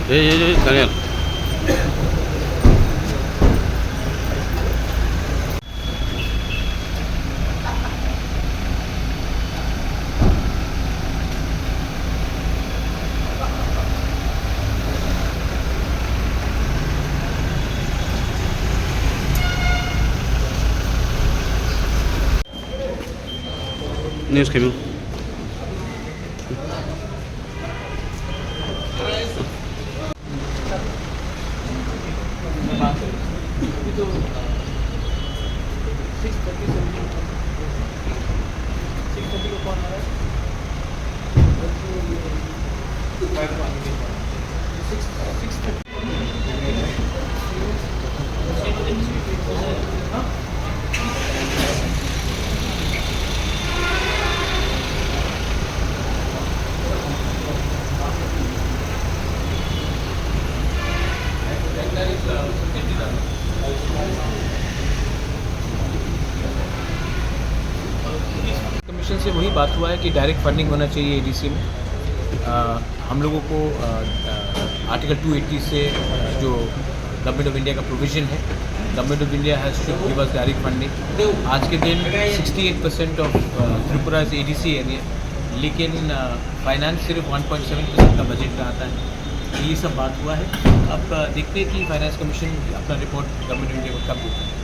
Daniel. News came in. Commission से वही बात हुआ है कि डायरेक्ट फंडिंग होना चाहिए एडीसी में। हम लोगों को आर्टिकल 280 से जो गवर्नमेंट ऑफ इंडिया का प्रोविज़न है, government of India has to give us direct funding. आज के दिन 68% of Tripura is ADC area, लेकिन फाइनेंस सिर्फ 1.7% का बजट का आता है। ये सब बात हुआ है। अब देखते हैं कि फाइनेंस कमीशन अपना रिपोर्ट गवर्नमेंट ऑफ इंडिया को कब देता है।